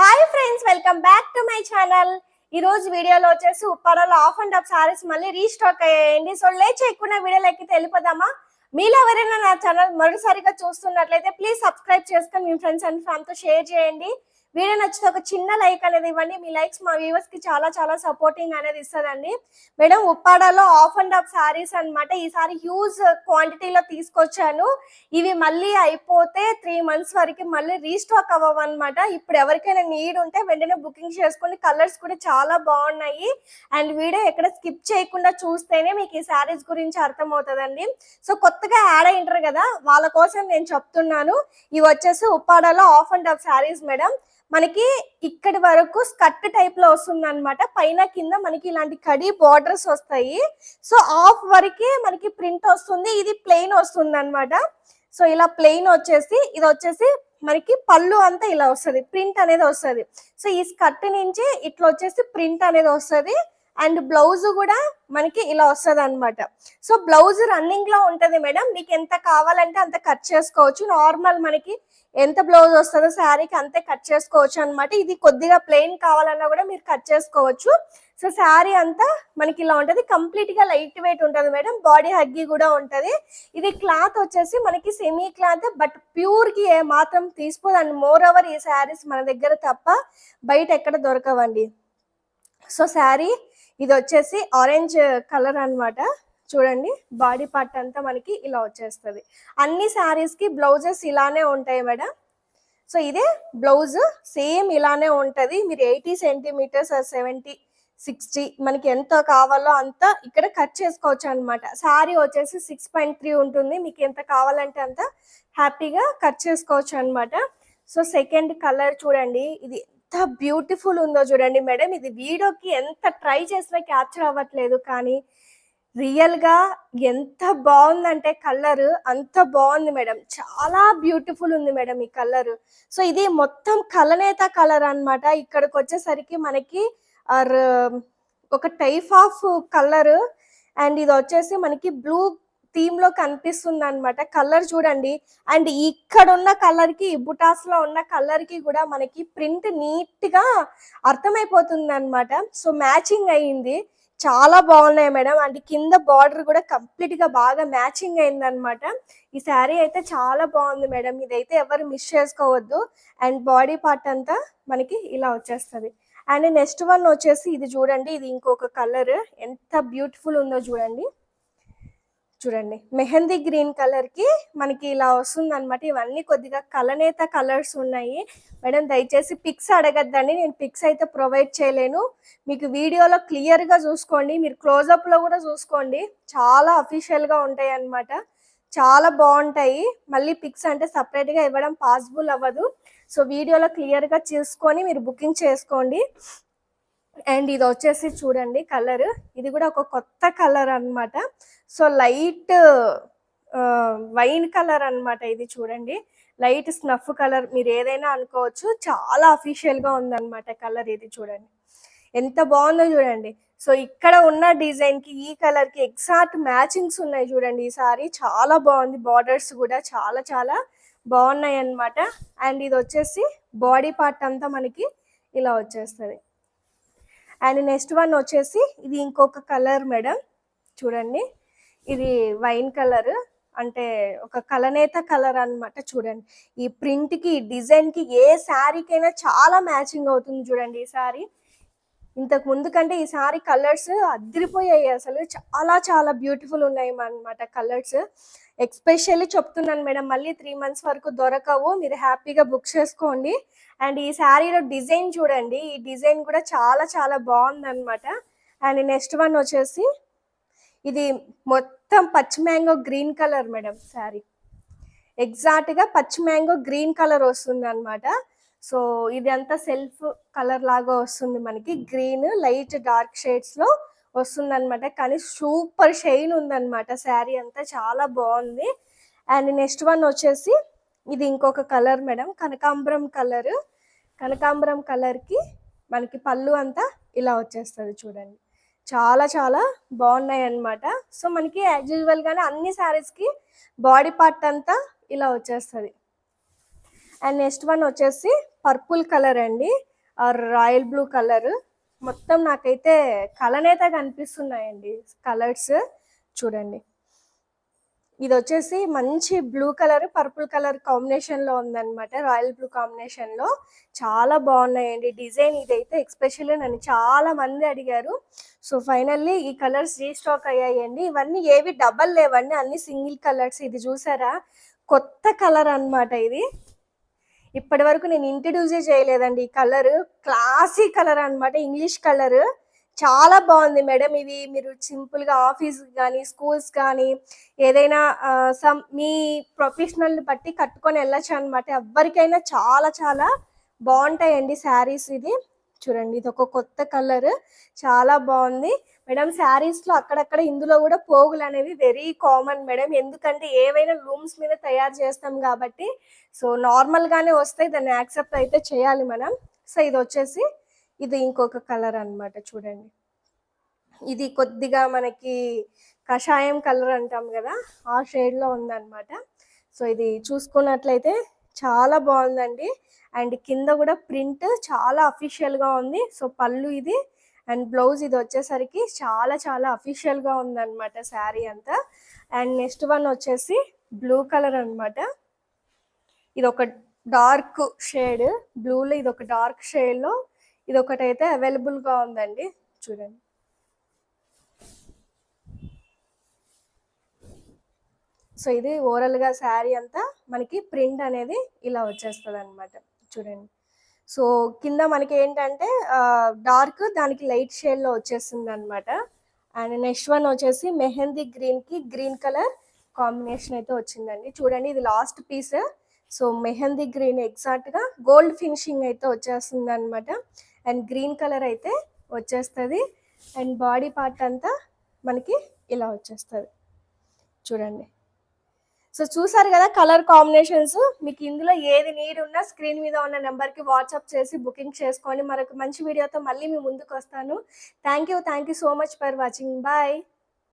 Hi friends, welcome back to my channel. ఈ రోజు వీడియోలో వచ్చేసి ఉప్పాడలో ఆఫ్ అండ్ ఆఫ్ సారీస్ మళ్ళీ రీస్టాక్ అయ్యాయండి. సో లేట్ చేయకుండా వీడియోలో ఎక్కి వెళ్ళిపోదామా? మీలో ఎవరైనా నా ఛానల్ మొదటిసారిగా చూస్తున్నట్లయితే ప్లీజ్ సబ్స్క్రైబ్ చేసుకొని మీ ఫ్రెండ్స్ అండ్ ఫ్యామిలీతో షేర్ చేయండి. వీడియో నచ్చితే ఒక చిన్న లైక్ అనేది ఇవ్వండి. మీ లైక్స్ మా వ్యూవర్స్ కి చాలా చాలా సపోర్టింగ్ అనేది ఇస్తుందండి. మేడం, ఉప్పాడలో ఆఫ్ అండ్ ఆఫ్ సారీస్ అనమాట. ఈసారి హ్యూజ్ క్వాంటిటీలో తీసుకొచ్చాను. ఇవి మళ్ళీ అయిపోతే 3 months వరకు మళ్ళీ రీస్టాక్ అవ్వవన్నమాట. ఇప్పుడు ఎవరికైనా నీడ్ ఉంటే వెంటనే బుకింగ్ చేసుకోండి. కలర్స్ కూడా చాలా బాగున్నాయి. అండ్ వీడియో ఎక్కడ స్కిప్ చేయకుండా చూస్తేనే మీకు ఈ సారీస్ గురించి అర్థమవుతుందండి. సో కొత్తగా యాడ్ అయ్యింటారు కదా, వాళ్ళ కోసం నేను చెప్తున్నాను. ఇవి వచ్చేసి ఉప్పాడలో half and half saris madam. మనకి ఇక్కడి వరకు స్కర్ట్ టైప్ లో వస్తుంది అనమాట. పైన కింద మనకి ఇలాంటి కడి బార్డర్స్ వస్తాయి. సో హాఫ్ వరకే మనకి ప్రింట్ వస్తుంది. ఇది ప్లెయిన్ వస్తుంది అనమాట. సో ఇలా ప్లెయిన్ వచ్చేసి ఇది వచ్చేసి మనకి పళ్ళు అంతా ఇలా వస్తుంది, ప్రింట్ అనేది వస్తుంది. సో ఈ స్కర్ట్ నుంచి ఇట్లా వచ్చేసి ప్రింట్ అనేది వస్తుంది. అండ్ బ్లౌజ్ కూడా మనకి ఇలా వస్తుంది అనమాట. సో బ్లౌజ్ రన్నింగ్ లో ఉంటది మేడం. మీకు ఎంత కావాలంటే అంత కట్ చేసుకోవచ్చు. నార్మల్ మనకి ఎంత బ్లౌజ్ వస్తుందో శారీకి అంతే కట్ చేసుకోవచ్చు అనమాట. ఇది కొద్దిగా ప్లెయిన్ కావాలన్నా కూడా మీరు కట్ చేసుకోవచ్చు. సో శారీ అంతా మనకి ఇలా ఉంటది. కంప్లీట్ గా లైట్ వెయిట్ ఉంటది మేడం. బాడీ హగ్గి కూడా ఉంటది. ఇది క్లాత్ వచ్చేసి మనకి సెమీ క్లాత్, బట్ ప్యూర్ కి ఏ మాత్రం తీసుకోదండి. మోర్ ఓవర్ ఈ శారీస్ మన దగ్గర తప్ప బయట ఎక్కడ దొరకవండి. సో శారీ ఇది వచ్చేసి ఆరెంజ్ కలర్ అనమాట. చూడండి, బాడీ పార్ట్ అంతా మనకి ఇలా వచ్చేస్తుంది. అన్ని శారీస్ కి బ్లౌజెస్ ఇలానే ఉంటాయి మేడం. సో ఇదే బ్లౌజ్ సేమ్ ఇలానే ఉంటది. మీరు 80 centimeters 70 60 మనకి ఎంత కావాలో అంత ఇక్కడ కట్ చేసుకోవచ్చు అనమాట. శారీ వచ్చేసి 6.3 ఉంటుంది. మీకు ఎంత కావాలంటే అంత హ్యాపీగా కట్ చేసుకోవచ్చు అనమాట. సో సెకండ్ కలర్ చూడండి, ఇది ఎంత బ్యూటిఫుల్ ఉందో చూడండి మేడం. ఇది వీడియోకి ఎంత ట్రై చేసినా క్యాప్చర్ అవ్వట్లేదు, కానీ రియల్ గా ఎంత బాగుందంటే కలర్ అంత బాగుంది మేడం. చాలా బ్యూటిఫుల్ ఉంది మేడం ఈ కలర్. సో ఇది మొత్తం కలనేత కలర్ అన్నమాట. ఇక్కడికి వచ్చేసరికి మనకి ఒక టైప్ ఆఫ్ కలర్. అండ్ ఇది వచ్చేసి మనకి బ్లూ థీమ్ లో కనిపిస్తుంది అనమాట. కలర్ చూడండి. అండ్ ఇక్కడ ఉన్న కలర్ కి బుటాస్ లో ఉన్న కలర్ కి కూడా మనకి ప్రింట్ నీట్ గా అర్థమైపోతుంది అనమాట. సో మ్యాచింగ్ అయ్యింది. చాలా బాగున్నాయి మేడం. అండ్ కింద బార్డర్ కూడా కంప్లీట్ గా బాగా మ్యాచింగ్ అయింది అనమాట. ఈ శారీ అయితే చాలా బాగుంది మేడం. ఇదైతే ఎవరు మిస్ చేసుకోవద్దు. అండ్ బాడీ పార్ట్ అంతా మనకి ఇలా వచ్చేస్తుంది. అండ్ నెక్స్ట్ వన్ వచ్చేసి ఇది చూడండి. ఇది ఇంకొక కలర్ ఎంత బ్యూటిఫుల్ ఉందో చూడండి. చూడండి, మెహందీ గ్రీన్ కలర్ కి మనకి ఇలా వస్తుంది అనమాట. ఇవన్నీ కొద్దిగా కలనేత కలర్స్ ఉన్నాయి మేడం. దయచేసి పిక్స్ అడగద్దండి, నేను పిక్స్ అయితే ప్రొవైడ్ చేయలేను. మీకు వీడియోలో క్లియర్ గా చూసుకోండి. మీరు క్లోజప్ లో కూడా చూసుకోండి, చాలా అఫీషియల్ గా ఉంటాయి అన్నమాట. చాలా బాగుంటాయి. మళ్ళీ పిక్స్ అంటే సపరేట్ గా ఇవ్వడం పాసిబుల్ అవ్వదు. సో వీడియోలో క్లియర్ గా చూసుకొని మీరు బుకింగ్ చేసుకోండి. అండ్ ఇది వచ్చేసి చూడండి కలర్, ఇది కూడా ఒక కొత్త కలర్ అన్నమాట. సో లైట్ వైన్ కలర్ అన్నమాట. ఇది చూడండి, లైట్ స్నఫ్ కలర్ మీరు ఏదైనా అనుకోవచ్చు. చాలా అఫీషియల్ గా ఉందన్నమాట కలర్. ఇది చూడండి ఎంత బాగుందో చూడండి. సో ఇక్కడ ఉన్న డిజైన్ కి ఈ కలర్ కి ఎగ్జాక్ట్ మ్యాచింగ్స్ ఉన్నాయి చూడండి. ఈ సారీ చాలా బాగుంది. బార్డర్స్ కూడా చాలా చాలా బాగున్నాయి అన్నమాట. అండ్ ఇది వచ్చేసి బాడీ పార్ట్ అంతా మనకి ఇలా వచ్చేస్తుంది. అండ్ నెక్స్ట్ వన్ వచ్చేసి ఇది ఇంకొక కలర్ మేడం. చూడండి, ఇది వైన్ కలర్, అంటే ఒక కలనేత కలర్ అన్నమాట. చూడండి, ఈ ప్రింట్ కి డిజైన్ కి ఏ శారీకైనా చాలా మ్యాచింగ్ అవుతుంది చూడండి. ఈ శారీ ఇంతకు ముందు కంటే ఈ సారీ కలర్స్ అదిరిపోయాయి. అసలు చాలా చాలా బ్యూటిఫుల్ ఉన్నాయి అన్నమాట కలర్స్. ఎక్స్పెషల్లీ చెప్తున్నాను మేడం, మళ్ళీ 3 months వరకు దొరకవు. మీరు హ్యాపీగా బుక్ చేసుకోండి. అండ్ ఈ శారీలో డిజైన్ చూడండి, ఈ డిజైన్ కూడా చాలా చాలా బాగుంది అనమాట. అండ్ నెక్స్ట్ వన్ వచ్చేసి ఇది మొత్తం పచ్చి mango green colour madam. Sari exact గా పచ్చి మ్యాంగో గ్రీన్ కలర్ వస్తుంది అనమాట. సో ఇది అంతా సెల్ఫ్ కలర్ లాగా వస్తుంది మనకి. గ్రీన్ లైట్ డార్క్ షేడ్స్ లో వస్తుంది అనమాట. కానీ సూపర్ షైన్ ఉందన్నమాట శారీ అంతా, చాలా బాగుంది. అండ్ నెక్స్ట్ వన్ వచ్చేసి ఇది ఇంకొక కలర్ మేడం, కనకాంబరం కలర్. కనకాంబరం కలర్ కి మనకి పళ్ళు అంతా ఇలా వచ్చేస్తుంది చూడండి. చాలా చాలా బాగున్నాయి అన్నమాట. సో మనకి యాజ్ యూజువల్ గానే అన్ని శారీస్ కి బాడీ పార్ట్ అంతా ఇలా వచ్చేస్తుంది. అండ్ నెక్స్ట్ వన్ వచ్చేసి పర్పుల్ కలర్ అండి. Or royal blue colour. మొత్తం నాకైతే కలనేత కనిపిస్తున్నాయండి కలర్స్. చూడండి, ఇది వచ్చేసి మంచి blue colour purple colour combination లో ఉందన్నమాట. రాయల్ బ్లూ కాంబినేషన్ లో చాలా బాగున్నాయండి డిజైన్. ఇదైతే ఎక్స్పెషల్లీ నన్ను చాలా మంది అడిగారు. సో ఫైనల్లీ ఈ కలర్స్ రీస్టాక్ అయ్యాయండి. ఇవన్నీ ఏవి డబల్ లేవండి, అన్ని సింగిల్ కలర్స్. ఇది చూసారా, కొత్త కలర్ అన్నమాట. ఇది ఇప్పటి వరకు నేను ఇంట్రడ్యూసే చేయలేదండి. ఈ కలర్ క్లాసీ కలర్ అన్నమాట, ఇంగ్లీష్ కలర్. చాలా బాగుంది మేడం. ఇవి మీరు సింపుల్గా ఆఫీస్ కానీ స్కూల్స్ కానీ ఏదైనా సమ్ మీ ప్రొఫెషనల్ని బట్టి కట్టుకొని వెళ్ళచ్చు అనమాట. ఎవరికైనా చాలా చాలా బాగుంటాయండి శారీస్. ఇది చూడండి, ఇది ఒక కొత్త కలర్, చాలా బాగుంది మేడం. శారీస్లో అక్కడక్కడ ఇందులో కూడా పోగులు అనేవి వెరీ కామన్ మేడం. ఎందుకంటే ఏవైనా లూమ్స్ మీద తయారు చేస్తాం కాబట్టి సో నార్మల్గానే వస్తాయి, దాన్ని యాక్సెప్ట్ అయితే చేయాలి మనం. సో ఇది వచ్చేసి ఇది ఇంకొక కలర్ అన్నమాట. చూడండి, ఇది కొద్దిగా మనకి కషాయం కలర్ అంటాం కదా, ఆ షేడ్లో ఉందన్నమాట. సో ఇది చూసుకున్నట్లయితే చాలా బాగుందండి. అండ్ కింద కూడా ప్రింట్ చాలా అఫీషియల్గా ఉంది. సో పళ్ళు ఇది, అండ్ బ్లౌజ్ ఇది వచ్చేసరికి చాలా చాలా అఫీషియల్గా ఉందన్నమాట శారీ అంతా. అండ్ నెక్స్ట్ వన్ వచ్చేసి బ్లూ కలర్ అన్నమాట. ఇది ఒక డార్క్ షేడ్ బ్లూలో, ఇది ఒక డార్క్ షేడ్లో, ఇది ఒకటైతే అవైలబుల్గా ఉందండి. చూడండి, సో ఇది ఓవరాల్గా శారీ అంతా మనకి ప్రింట్ అనేది ఇలా వచ్చేస్తుంది అనమాట. చూడండి, సో కింద మనకి ఏంటంటే డార్క్, దానికి లైట్ షేడ్లో వచ్చేస్తుంది అనమాట. అండ్ నెక్స్ట్ వన్ వచ్చేసి మెహందీ గ్రీన్కి గ్రీన్ కలర్ కాంబినేషన్ అయితే వచ్చిందండి. చూడండి, ఇది last piece. So mehndi green ఎగ్జాక్ట్గా గోల్డ్ ఫినిషింగ్ అయితే వచ్చేస్తుంది అనమాట. అండ్ గ్రీన్ కలర్ అయితే వచ్చేస్తుంది. అండ్ బాడీ పార్ట్ అంతా మనకి ఇలా వచ్చేస్తుంది. చూడండి, సో చూసారు కదా కలర్ కాంబినేషన్స్. మీకు ఇందులో ఏది నీడ్ ఉన్నా స్క్రీన్ మీద ఉన్న నెంబర్కి వాట్సాప్ చేసి బుకింగ్ చేసుకోండి. మరొక మంచి వీడియోతో మళ్ళీ మీ ముందుకు వస్తాను. Thank you so much for watching. Bye.